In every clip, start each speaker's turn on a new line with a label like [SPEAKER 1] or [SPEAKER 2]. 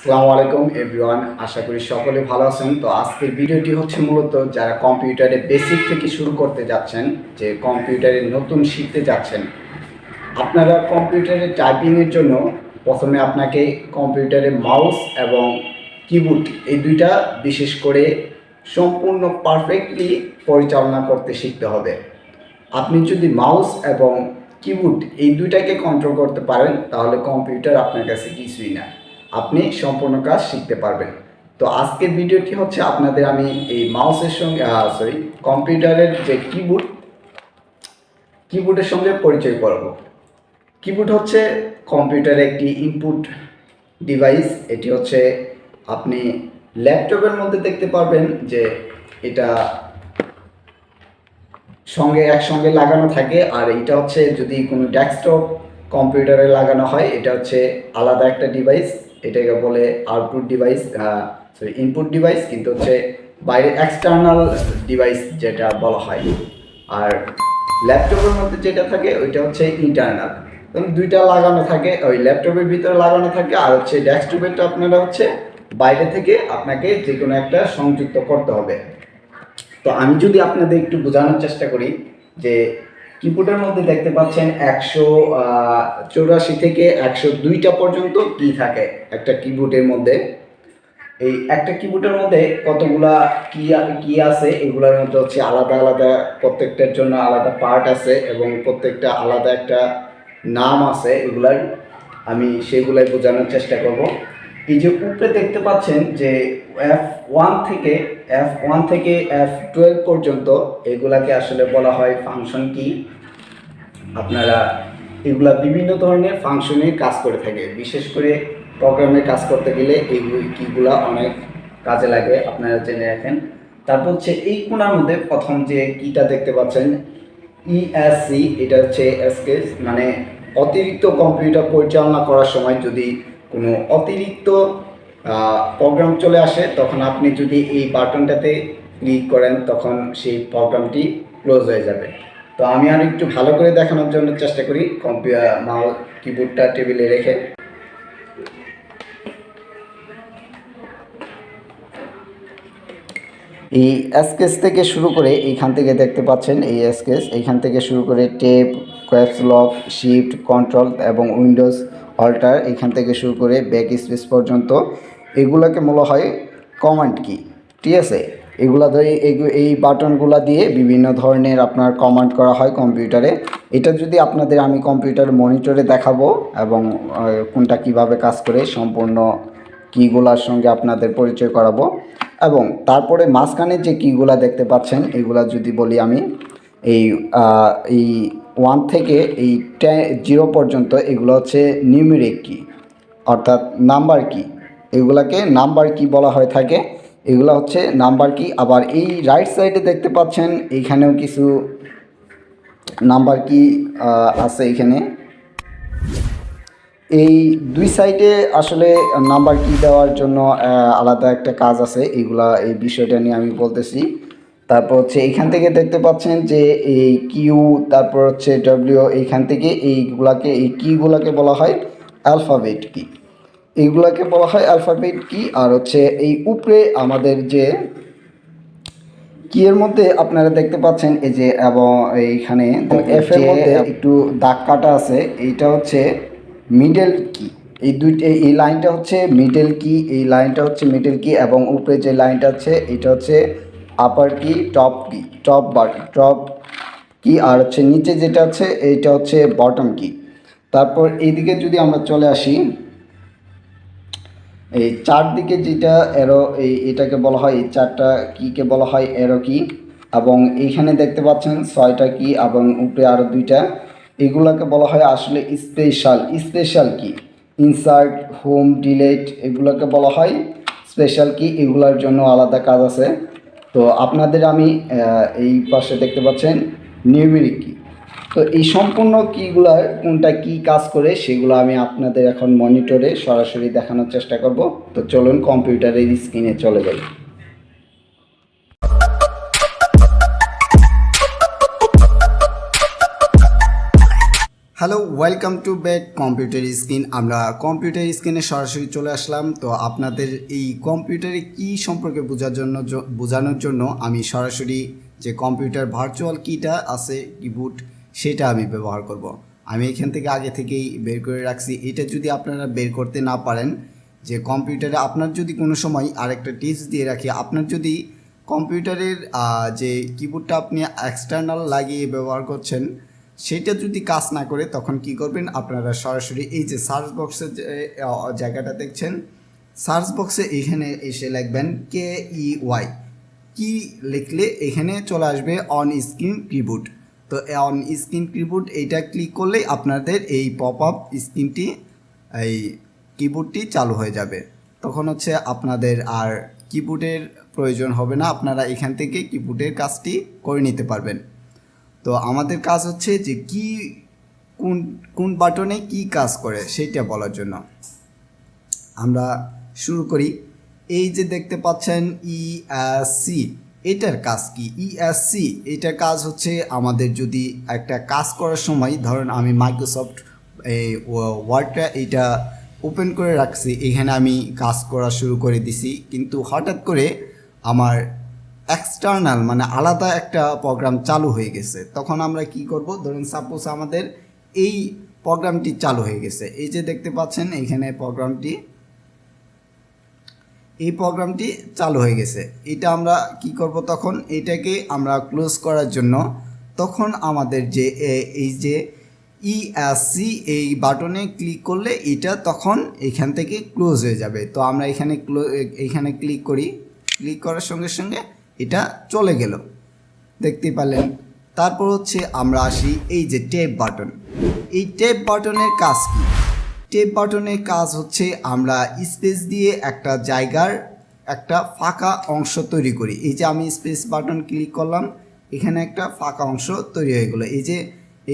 [SPEAKER 1] আসসালামু আলাইকুম এভরিওয়ান, আশা করি সকলে ভালো আছেন। তো আজকের ভিডিওটি হচ্ছে মূলত যারা কম্পিউটারে বেসিক থেকে শুরু করতে যাচ্ছেন, যে কম্পিউটারে নতুন শিখতে যাচ্ছেন। আপনারা কম্পিউটারে টাইপিংয়ের জন্য প্রথমে আপনাকে কম্পিউটারে মাউস এবং কিবোর্ড এই দুইটা বিশেষ করে সম্পূর্ণ পারফেক্টলি পরিচালনা করতে শিখতে হবে। আপনি যদি মাউস এবং কিবোর্ড এই দুইটাকে কন্ট্রোল করতে পারেন তাহলে কম্পিউটার আপনার কাছে কিছুই না, আপনি সম্পূর্ণ কাজ শিখতে পারবেন। তো আজকের ভিডিওটি হচ্ছে আপনাদের আমি এই মাউসের সঙ্গে কম্পিউটারের যে কিবোর্ডের সঙ্গে পরিচয় করব। কিবোর্ড হচ্ছে কম্পিউটারের একটি ইনপুট ডিভাইস। এটি হচ্ছে আপনি ল্যাপটপের মধ্যে দেখতে পারবেন যে এটা একসঙ্গে লাগানো থাকে, আর এটা হচ্ছে যদি কোনো ডেস্কটপ কম্পিউটারে লাগানো হয় এটা হচ্ছে আলাদা একটা ডিভাইস, এটাকে বলে আউটপুট ডিভাইস, ইনপুট ডিভাইস, কিন্তু হচ্ছে বাইরে এক্সটার্নাল ডিভাইস যেটা বলা হয়। আর ল্যাপটপের মধ্যে যেটা থাকে ওইটা হচ্ছে ইন্টারনাল। দুইটা লাগানো থাকে, ওই ল্যাপটপের ভিতরে লাগানো থাকে, আর হচ্ছে ডেস্কটপেরটা আপনারা হচ্ছে বাইরে থেকে আপনাকে যে কোনো একটা সংযুক্ত করতে হবে। তো আমি যদি আপনাদের একটু বোঝানোর চেষ্টা করি যে কিবোর্ডের মধ্যে দেখতে পাচ্ছেন 184 থেকে 102টা পর্যন্ত কি থাকে একটা কিবোর্ডের মধ্যে। এই একটা কিবোর্ডের মধ্যে কতগুলা কি আছে, এগুলোর মধ্যে হচ্ছে আলাদা আলাদা প্রত্যেকটার জন্য আলাদা পার্ট আছে এবং প্রত্যেকটা আলাদা একটা নাম আছে। এগুলার আমি সেগুলাই বোঝানোর চেষ্টা করব। এই যে উপরে দেখতে পাচ্ছেন যে F1 থেকে F12 পর্যন্ত, এগুলাকে আসলে বলা হয় ফাংশন কি। আপনারা এগুলা বিভিন্ন ধরনের ফাংশনে কাজ করে থাকে, বিশেষ করে প্রোগ্রামে কাজ করতে গেলে এই কিগুলা অনেক কাজে লাগে, আপনারা জেনে রাখেন। তারপর হচ্ছে এই কোণার মধ্যে প্রথম যে কিটা দেখতে পাচ্ছেন ESC, এটা হচ্ছে এসকেস, মানে অতিরিক্ত কম্পিউটার পরিচালনা করার সময় যদি কোনো অতিরিক্ত প্রোগ্রাম চলে আসে তখন আপনি যদি এই বাটনটাতে ক্লিক করেন তখন সেই প্রোগ্রামটি ক্লোজ হয়ে যাবে। তো আমি আর একটু ভালো করে দেখানোর জন্য চেষ্টা করি। মাউস কিবোর্ডটা টেবিলে রেখে এই এসকেস থেকে শুরু করে এইখান থেকে দেখতে পাচ্ছেন এই এসকেস, এইখান থেকে শুরু করে tab, caps lock, shift, control এবং উইন্ডোজ অল্টার, এইখান থেকে শুরু করে ব্যাক স্পেস পর্যন্ত এগুলোকে বলা হয় কমান্ড কি। ঠিক আছে, এগুলা ধরে এই বাটনগুলো দিয়ে বিভিন্ন ধরনের আপনার কমান্ড করা হয় কম্পিউটারে। এটা যদি আপনাদের আমি কম্পিউটার মনিটরে দেখাবো এবং কোনটা কিভাবে কাজ করে সম্পূর্ণ কিগুলার সঙ্গে আপনাদের পরিচয় করাবো। এবং তারপরে মাঝখানে যে কিগুলা দেখতে পাচ্ছেন এগুলা যদি বলি আমি এই 1 থেকে এই 0 পর্যন্ত এগুলো হচ্ছে নিউমেরিক কি, অর্থাৎ নাম্বার কি। এগুলাকে নাম্বার কি বলা হয়ে থাকে, এগুলো হচ্ছে নাম্বার কি। আবার এই রাইট সাইডে দেখতে পাচ্ছেন এইখানেও কিছু নাম্বার কি আছে। এখানে এই দুই সাইডে আসলে নাম্বার কি দেওয়ার জন্য আলাদা একটা কাজ আছে, এই বিষয়টা নিয়ে আমি বলতেছি। তারপর হচ্ছে এইখান থেকে দেখতে পাচ্ছেন যে এই কিউ, তারপর হচ্ছে ডব্লিউ, এইখান থেকে এই কিগুলাকে বলা হয় অ্যালফাবেট কি, এইগুলাকে বলা হয় অ্যালফাবেট কি। আর হচ্ছে এই উপরে আমাদের যে কি এর মধ্যে আপনারা দেখতে পাচ্ছেন এই যে, এবং এইখানে এফ এর মধ্যে একটু দাগ কাটা আছে, এইটা হচ্ছে মিডল কি। এই লাইনটা হচ্ছে মিডল কি, এই লাইনটা হচ্ছে মিডল কি, এবং উপরে যে লাইনটা আছে এটা হচ্ছে আপার কি, টপ কি, আর হচ্ছে নিচে যেটা আছে এইটা হচ্ছে বটম কি। তারপর এইদিকে যদি আমরা চলে আসি, এই চারদিকে যেটা এরো, এটাকে বলা হয়, এই চারটা কিকে বলা হয় এরো কি। এবং এইখানে দেখতে পাচ্ছেন 6টা কি এবং উপরে আরও 2টা, এগুলোকে বলা হয় আসলে স্পেশাল কি। ইনসার্ট, হোম, ডিলেট এগুলোকে বলা হয় স্পেশাল কি, এগুলোর জন্য আলাদা কাজ আছে। তো আপনাদের আমি এই পাশে দেখতে পাচ্ছেন নিউমেরিক কি। তো এই সম্পূর্ণ কিগুলার কোনটা কি কাজ করে সেগুলো আমি আপনাদের এখন মনিটরে সরাসরি দেখানোর চেষ্টা করব। তো চলুন কম্পিউটারের স্ক্রিনে চলে যাই।
[SPEAKER 2] Hello,
[SPEAKER 1] welcome to back computer screen. আমরা কম্পিউটার স্ক্রিনে সরাসরি চলে আসলাম। তো আপনাদের এই কম্পিউটারে কি সম্পর্কে বোঝানোর জন্য আমি সরাসরি যে কম্পিউটার ভার্চুয়াল কিটা আছে কিবোর্ড সেটা আমি ব্যবহার করব। আমি এখান থেকে আগে থেকেই বের করে রাখছি। এটা যদি আপনারা বের করতে না পারেন, যে কম্পিউটারে আপনার যদি কোনো সময় আরেকটা টিপস দিয়ে রাখি, আপনার যদি কম্পিউটারের যে কিবোর্ডটা আপনি এক্সটার্নাল লাগিয়ে ব্যবহার করছেন সেটা যদি কাজ না করে, তখন কি করবেন আপনারা সরাসরি এই যে সার্চ বক্সের যে জায়গাটা দেখছেন, সার্চ বক্সে এখানে এসে লিখবেন KEY, কি লিখলে এখানে চলে আসবে অন স্ক্রিন কিবোর্ড। তো অন স্ক্রিন কিবোর্ড এইটা ক্লিক করলেই আপনাদের এই পপ আপ স্ক্রিনটি এই কিবোর্ডটি চালু হয়ে যাবে। তখন হচ্ছে আপনাদের আর কিবোর্ডের প্রয়োজন হবে না, আপনারা এখান থেকে কিবোর্ডের কাজটি করে নিতে পারবেন। তো আমাদের কাজ হচ্ছে যে কি কোন বাটনে কি কাজ করে সেইটা বলার জন্য আমরা শুরু করি। এই যে দেখতে পাচ্ছেন ESC, এটার কাজ কি? ESC এটার কাজ হচ্ছে আমাদের যদি একটা কাজ করার সময়, ধরেন আমি মাইক্রোসফট ওয়ার্ডটা এইটা ওপেন করে রাখছি, এখানে আমি কাজ করা শুরু করে দিছি, কিন্তু হঠাৎ করে আমার এক্সটার্নাল মানে আলাদা একটা প্রোগ্রাম চালু হয়ে গেছে। তখন আমরা কি করব? ধরুন সাপোজ আমাদের এই প্রোগ্রামটি চালু হয়ে গেছে, এই যে দেখতে পাচ্ছেন এইখানে এই প্রোগ্রামটি চালু হয়ে গেছে। এটা আমরা কি করব? তখন এটাকে আমরা ক্লোজ করার জন্য তখন আমাদের যে এই যে ESC এই বাটনে ক্লিক করলে এটা তখন এখান থেকে ক্লোজ হয়ে যাবে। তো আমরা এখানে ক্লিক করি, ক্লিক করার সঙ্গে সঙ্গে এটা চলে গেল, দেখতে পেলেন। তারপর হচ্ছে আমরা আসি এই যে ট্যাব বাটন। এই ট্যাব বাটনের কাজ কি? ট্যাব বাটনের কাজ হচ্ছে আমরা স্পেস দিয়ে একটা জায়গার একটা ফাঁকা অংশ তৈরি করি। এই যে আমি স্পেস বাটন ক্লিক করলাম, এখানে একটা ফাঁকা অংশ তৈরি হয়ে গেলো। এই যে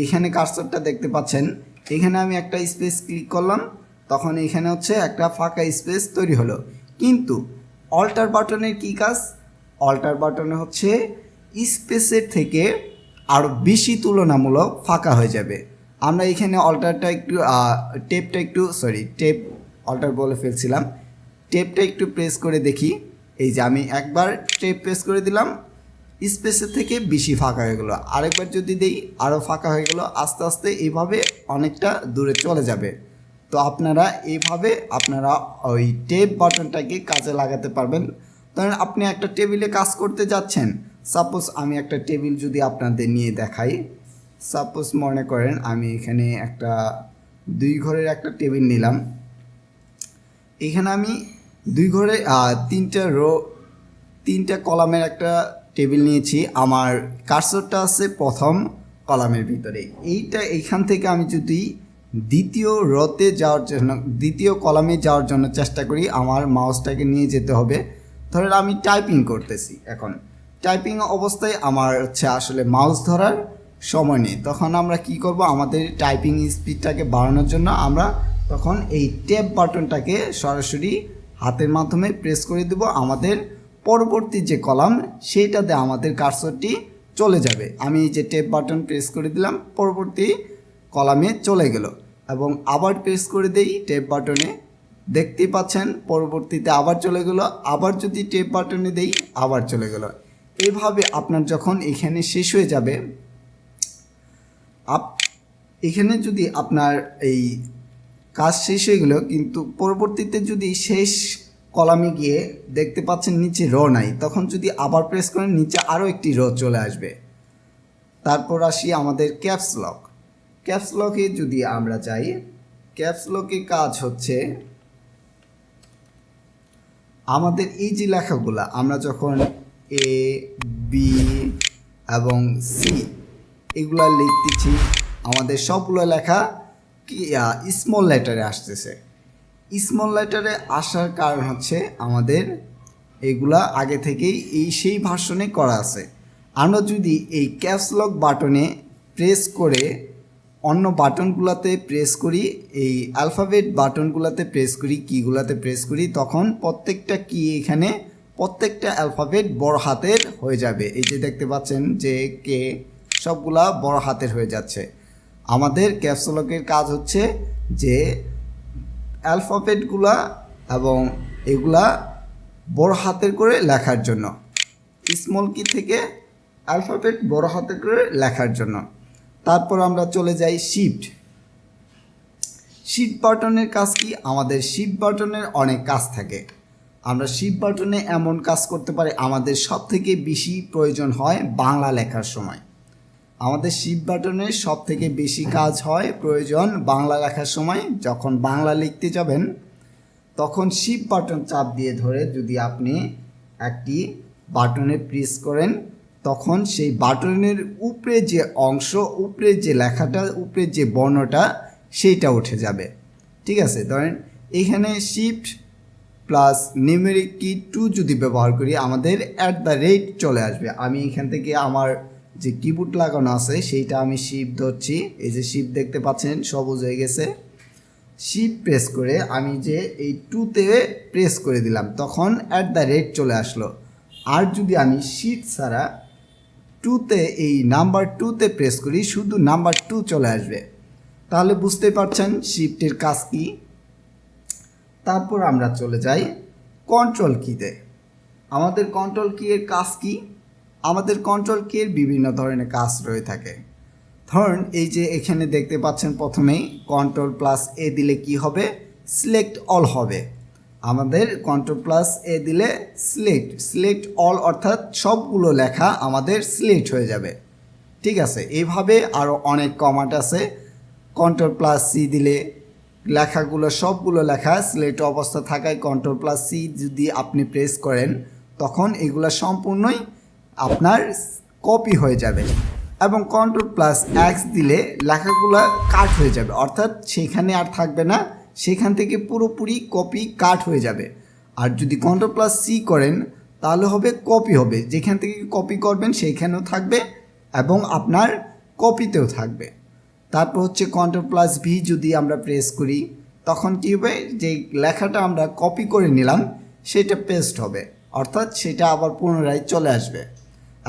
[SPEAKER 1] এইখানে কার্সরটা দেখতে পাচ্ছেন, এখানে আমি একটা স্পেস ক্লিক করলাম, তখন এখানে হচ্ছে একটা ফাঁকা স্পেস তৈরি হলো। কিন্তু অল্টার বাটনের কি কাজ? অল্টার বাটনে হচ্ছে স্পেসের থেকে আরও বেশি তুলনামূলক ফাঁকা হয়ে যাবে। আমরা এখানে অল্টারটা একটু অল্টার বলে ফেলছিলাম, টেপটা একটু প্রেস করে দেখি। এই যে আমি একবার টেপ প্রেস করে দিলাম, স্পেসের থেকে বেশি ফাঁকা হয়ে গেলো। আরেকবার যদি দেই আরও ফাঁকা হয়ে গেলো। আস্তে আস্তে এইভাবে অনেকটা দূরে চলে যাবে। তো আপনারা এইভাবে ওই টেপ বাটনটাকে কাজে লাগাতে পারবেন। ধরেন আপনি একটা টেবিলে কাজ করতে যাচ্ছেন, সাপোজ আমি একটা টেবিল যদি আপনাদের নিয়ে দেখাই, সাপোজ মনে করেন আমি এখানে একটা 2 ঘরের একটা টেবিল নিলাম। এখানে আমি 2 ঘরে 3টা কলামের একটা টেবিল নিয়েছি। আমার কার্সরটা আছে প্রথম কলামের ভিতরে। এইখান থেকে আমি যদি দ্বিতীয় কলামে যাওয়ার জন্য চেষ্টা করি, আমার মাউসটাকে নিয়ে যেতে হবে। ধরেন আমি টাইপিং করতেছি, এখন টাইপিং অবস্থায় আমার হচ্ছে আসলে মাউস ধরার সময় নেই। তখন আমরা কি করব? আমাদের টাইপিং স্পিডটাকে বাড়ানোর জন্য আমরা তখন এই ট্যাব বাটনটাকে সরাসরি হাতের মাধ্যমে প্রেস করে দেব। আমাদের পরবর্তী যে কলাম সেইটাতে আমাদের কার্সরটি চলে যাবে। আমি এই যে ট্যাব বাটন প্রেস করে দিলাম, পরবর্তী কলামে চলে গেল, এবং আবার প্রেস করে দেই ট্যাব বাটনে, দেখতেই পাচ্ছেন পরবর্তীতে আবার চলে গেল। আবার যদি ট্যাব বাটনে দেই আবার চলে গেল। এইভাবে আপনার যখন এখানে শেষ হয়ে যাবে, এখানে যদি আপনার এই কাজ শেষ হয়ে গেল, কিন্তু পরবর্তীতে যদি শেষ কলামে গিয়ে দেখতে পাচ্ছেন নিচে র নাই, তখন যদি আবার প্রেস করেন নিচে আরও একটি র চলে আসবে। তারপর আসি আমাদের ক্যাপস লক। ক্যাপস লকে যদি আমরা যাই, ক্যাপস লকের কাজ হচ্ছে আমাদের এই যে লেখাগুলো আমরা যখন A, B এবং C এগুলা লিখতেছি, আমাদের সবগুলো লেখা কি স্মল লেটারে আসতেছে। স্মল লেটারে আসার কারণ হচ্ছে আমাদের এগুলা আগে থেকেই সেই ভার্সনে করা আছে। আমরা যদি এই ক্যাপস লক বাটনে প্রেস করে অন্য বাটনগুলোতে প্রেস করি, এই অ্যালফাবেট বাটনগুলোতে প্রেস করি, কিগুলোতে প্রেস করি, তখন প্রত্যেকটা কি এখানে প্রত্যেকটা অ্যালফাবেট বড় হাতের হয়ে যাবে। এই যে দেখতে পাচ্ছেন যে কে সবগুলা বড় হাতের হয়ে যাচ্ছে। আমাদের ক্যাপসুলকের কাজ হচ্ছে যে অ্যালফাবেটগুলা এবং এগুলা বড় হাতের করে লেখার জন্য, স্মল কি থেকে অ্যালফাবেট বড় হাতে করে লেখার জন্য। তারপর আমরা চলে যাই শিফট। শিফট বাটনের কাজ কি? আমাদের শিফট বাটনের অনেক কাজ থাকে। আমরা শিফট বাটনে এমন কাজ করতে পারি, আমাদের সব থেকে বেশি প্রয়োজন হয় বাংলা লেখার সময়। আমাদের শিফট বাটনের সব থেকে বেশি কাজ হয় প্রয়োজন বাংলা লেখার সময়। যখন বাংলা লিখতে যাবেন তখন শিফট বাটন চাপ দিয়ে ধরে যদি আপনি একটি বাটনে প্রেস করেন, তখন সেই বাটনের উপরে যে অংশ, উপরে যে লেখাটা, উপরে যে বর্ণটা, সেইটা উঠে যাবে। ঠিক আছে, ধরেন এখানে শিফট প্লাস নিউমেরিক কি 2 যদি ব্যবহার করি, আমাদের @ চলে আসবে। আমি এখান থেকে আমার যে কিবোর্ড লাগানো আছে সেইটা আমি শিফট ধরছি, এই যে শিফট দেখতে পাচ্ছেন সবুজ হয়ে গেছে। শিফট প্রেস করে আমি যে এই 2তে প্রেস করে দিলাম, তখন @ চলে আসলো। আর যদি আমি শিফট ছাড়া 2তে, এই নাম্বার 2তে প্রেস করি, শুধু নাম্বার 2 চলে আসবে। তাহলে বুঝতে পারছেন শিফটের কাজ কি। তারপর আমরা চলে যাই কন্ট্রোল কিতে। আমাদের কন্ট্রোল কি এর কাজ কি? আমাদের কন্ট্রোল কি এর বিভিন্ন ধরনের কাজ রয়ে থাকে। ধরুন এই যে এখানে দেখতে পাচ্ছেন প্রথমেই Ctrl+A দিলে কি হবে? সিলেক্ট অল হবে। আমাদের Ctrl+A দিলে সিলেক্ট অল, অর্থাৎ সবগুলো লেখা আমাদের সিলেক্ট হয়ে যাবে। ঠিক আছে, এইভাবে আরও অনেক কমান্ড আছে। Ctrl+C দিলে লেখাগুলো, সবগুলো লেখা সিলেক্ট অবস্থা থাকায় Ctrl+C যদি আপনি প্রেস করেন, তখন এগুলো সম্পূর্ণই আপনার কপি হয়ে যাবে। এবং Ctrl+X দিলে লেখাগুলো কাট হয়ে যাবে, অর্থাৎ সেখানে আর থাকবে না, সেখান থেকে পুরোপুরি কপি কাট হয়ে যাবে। আর যদি Ctrl+C করেন তাহলে হবে কপি হবে, যেখান থেকে কপি করবেন সেইখানেও থাকবে এবং আপনার কপিতেও থাকবে। তারপর হচ্ছে Ctrl+V যদি আমরা প্রেস করি, তখন কী হবে? যে লেখাটা আমরা কপি করে নিলাম সেটা পেস্ট হবে, অর্থাৎ সেটা আবার পুনরায় চলে আসবে।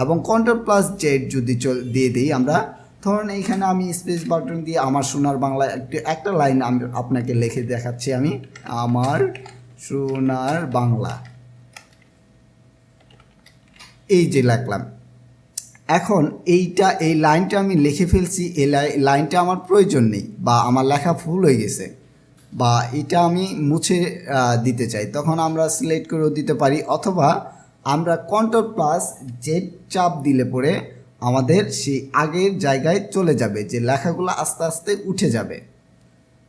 [SPEAKER 1] এবং Ctrl+Z যদি দিয়ে দিই আমরা, ধরুন এইখানে আমি স্পেস বাটন দিয়ে আমার সোনার বাংলা একটা লাইন আমি আপনাকে লিখে দেখাচ্ছি। আমি আমার সোনার বাংলা, এই যে লিখলাম। এখন এই লাইনটা আমি লিখে ফেলছি, এই লাইনটা আমার প্রয়োজন নেই, বা আমার লেখা ভুল হয়ে গেছে, বা এটা আমি মুছে দিতে চাই, তখন আমরা সিলেক্ট করেও দিতে পারি। অথবা আমরা Ctrl+Z চাপ দিলে পরে আমাদের সেই আগের জায়গায় চলে যাবে, যে লেখাগুলো আস্তে আস্তে উঠে যাবে।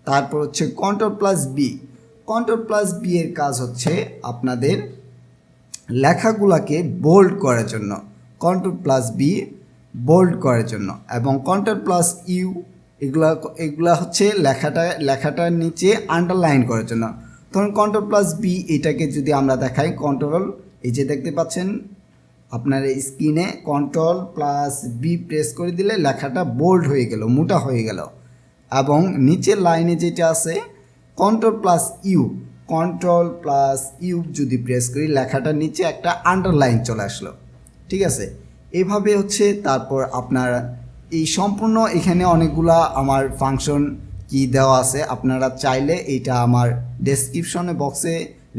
[SPEAKER 1] তারপর হচ্ছে Ctrl+B। Ctrl+B এর কাজ হচ্ছে আপনাদের লেখাগুলোকে বোল্ড করার জন্য, Ctrl+B বোল্ড করার জন্য। এবং Ctrl+U এগুলা হচ্ছে লেখাটার নিচে আন্ডারলাইন করার জন্য। ধরুন Ctrl+B এটাকে যদি আমরা দেখাই, কন্ট্রোল, এই যে দেখতে পাচ্ছেন আপনার এই স্ক্রিনে Ctrl+B প্রেস করে দিলে লেখাটা বোল্ড হয়ে গেল, মোটা হয়ে গেল। এবং নিচের লাইনে যেটা আছে Ctrl+U যদি প্রেস করি, লেখাটার নিচে একটা আন্ডারলাইন চলে আসলো। ঠিক আছে, এভাবে হচ্ছে। তারপর আপনার এই সম্পূর্ণ এখানে অনেকগুলা আমার ফাংশন কি দেওয়া আছে, আপনারা চাইলে এটা আমার ডেসক্রিপশনে বক্সে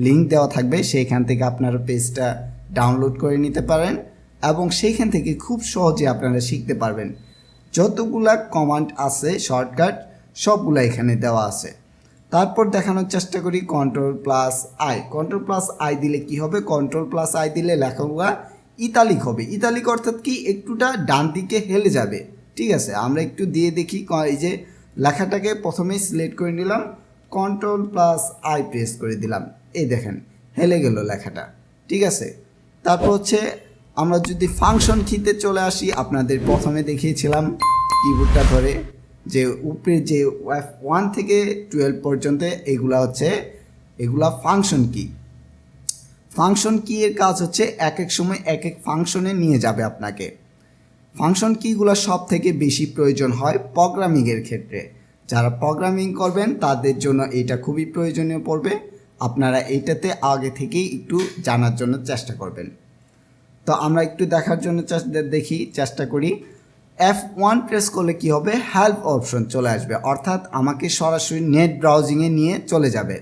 [SPEAKER 1] লিঙ্ক দেওয়া থাকবে, সেইখান থেকে আপনারা পেজটা ডাউনলোড করে নিতে পারেন এবং সেইখান থেকে খুব সহজে আপনারা শিখতে পারবেন। যতগুলা কমান্ড আছে শর্টকাট, সবগুলা এখানে দেওয়া আছে। তারপর দেখানোর চেষ্টা করি Ctrl+I। Ctrl+I দিলে কি হবে? Ctrl+I দিলে লেখাগুলা ইতালিক হবে। ইতালিক অর্থাৎ কি? একটুটা ডান দিকে হেলে যাবে। ঠিক আছে, আমরা একটু দিয়ে দেখি। এই যে লেখাটাকে প্রথমেই সিলেক্ট করে নিলাম, Ctrl+I প্রেস করে দিলাম, এই দেখেন হেলে গেল লেখাটা। ঠিক আছে, তারপর হচ্ছে আমরা যদি ফাংশন কিতে চলে আসি, আপনাদের প্রথমে দেখিয়েছিলাম কিবোর্ডটা ধরে যে উপরে যে F1 থেকে 12 পর্যন্ত এগুলা ফাংশন কি। ফাংশন কি এর কাজ হচ্ছে এক এক সময় এক এক ফাংশনে নিয়ে যাবে আপনাকে। ফাংশন কিগুলো সব থেকে বেশি প্রয়োজন হয় প্রোগ্রামিংয়ের ক্ষেত্রে। যারা প্রোগ্রামিং করবেন তাদের জন্য এটা খুবই প্রয়োজনীয় পড়বে। আপনারা এইটাতে আগে থেকেই একটু জানার জন্য চেষ্টা করবেন। তো আমরা একটু দেখার জন্য চেষ্টা করি। F1 প্রেস করলে কি হবে, হেল্প অপশন চলে আসবে, অর্থাৎ আমাকে সরাসরি নেট ব্রাউজিংয়ে নিয়ে চলে যাবে।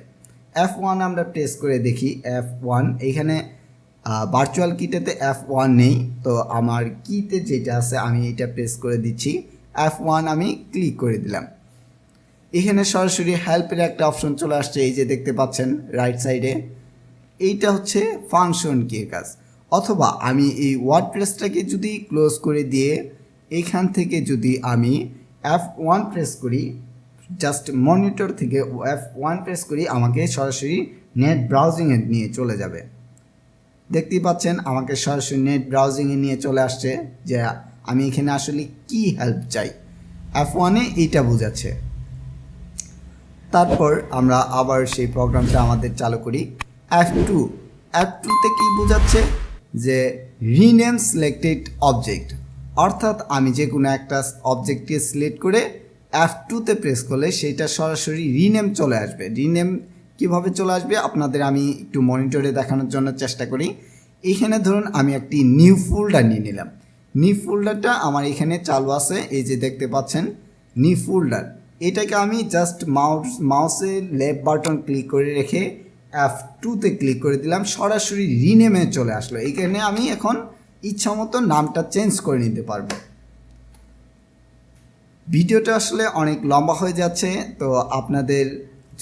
[SPEAKER 1] F1 আমরা প্রেস করে দেখি। F1 এখানে ভার্চুয়াল কিটাতে F1 নেই, তো আমার কিতে যেটা আছে আমি এটা প্রেস করে দিচ্ছি। F1 আমি ক্লিক করে দিলাম। এখানে সরাসরি হেল্পের একটা অপশন চলে আসছে, এই যে দেখতে পাচ্ছেন রাইট সাইডে। এইটা হচ্ছে ফাংশন কির কাজ। অথবা আমি এই ওয়ার্ডপ্রেসটাকে যদি ক্লোজ করে দিয়ে এইখান থেকে যদি আমি F1 প্রেস করি, জাস্ট মনিটর থেকে F1 প্রেস করি, আমাকে সরাসরি নেট ব্রাউজিংয়ে নিয়ে চলে যাবে। দেখতেই পাচ্ছেন আমাকে সরাসরি নেট ব্রাউজিংয়ে নিয়ে চলে আসছে যে আমি এখানে আসলে কি হেল্প চাই। F1-এ এইটা বোঝাচ্ছে। তারপর আমরা আবার সেই প্রোগ্রামটা আমাদের চালু করি। F2-তে কি বোঝাচ্ছে যে রিনেম সিলেক্টেড অবজেক্ট, অর্থাৎ আমি যে কোনো একটা অবজেক্টকে সিলেক্ট করে F2-তে প্রেস করলে সেইটা সরাসরি রিনেম চলে আসবে। রিনেম কীভাবে চলে আসবে আপনাদের আমি একটু মনিটরে দেখানোর জন্য চেষ্টা করি। এইখানে ধরুন আমি একটি নিউ ফোল্ডার নিয়ে নিলাম। নিউ ফোল্ডারটা আমার এখানে চালু আছে, এই যে দেখতে পাচ্ছেন নিউ ফোল্ডার। এটাকে আমি জাস্ট মাউসের লেফট বাটন ক্লিক করে রেখে F2-তে ক্লিক করে দিলাম, সরাসরি রিনেমে চলে আসলো। এইখানে আমি এখন ইচ্ছা মতো নামটা চেঞ্জ করে নিতে পারবো। ভিডিওটা আসলে অনেক লম্বা হয়ে যাচ্ছে, তো আপনাদের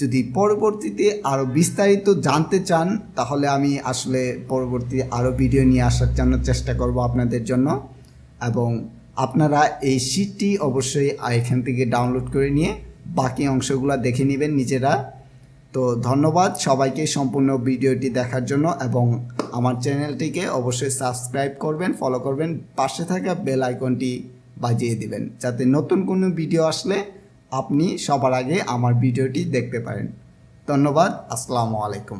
[SPEAKER 1] যদি পরবর্তীতে আরও বিস্তারিত জানতে চান তাহলে আমি আসলে পরবর্তী আরও ভিডিও নিয়ে আসার জন্য চেষ্টা করব আপনাদের জন্য। এবং আপনারা এই শীটটি অবশ্যই এখান থেকে ডাউনলোড করে নিয়ে বাকি অংশগুলো দেখে নেবেন নিজেরা। তো ধন্যবাদ সবাইকে সম্পূর্ণ ভিডিওটি দেখার জন্য, এবং আমার চ্যানেলটিকে অবশ্যই সাবস্ক্রাইব করবেন, ফলো করবেন, পাশে থাকা বেল আইকনটি বাজিয়ে দিবেন যাতে নতুন কোনো ভিডিও আসলে আপনি সবার আগে আমার ভিডিওটি দেখতে পারেন। ধন্যবাদ। আসসালামু আলাইকুম।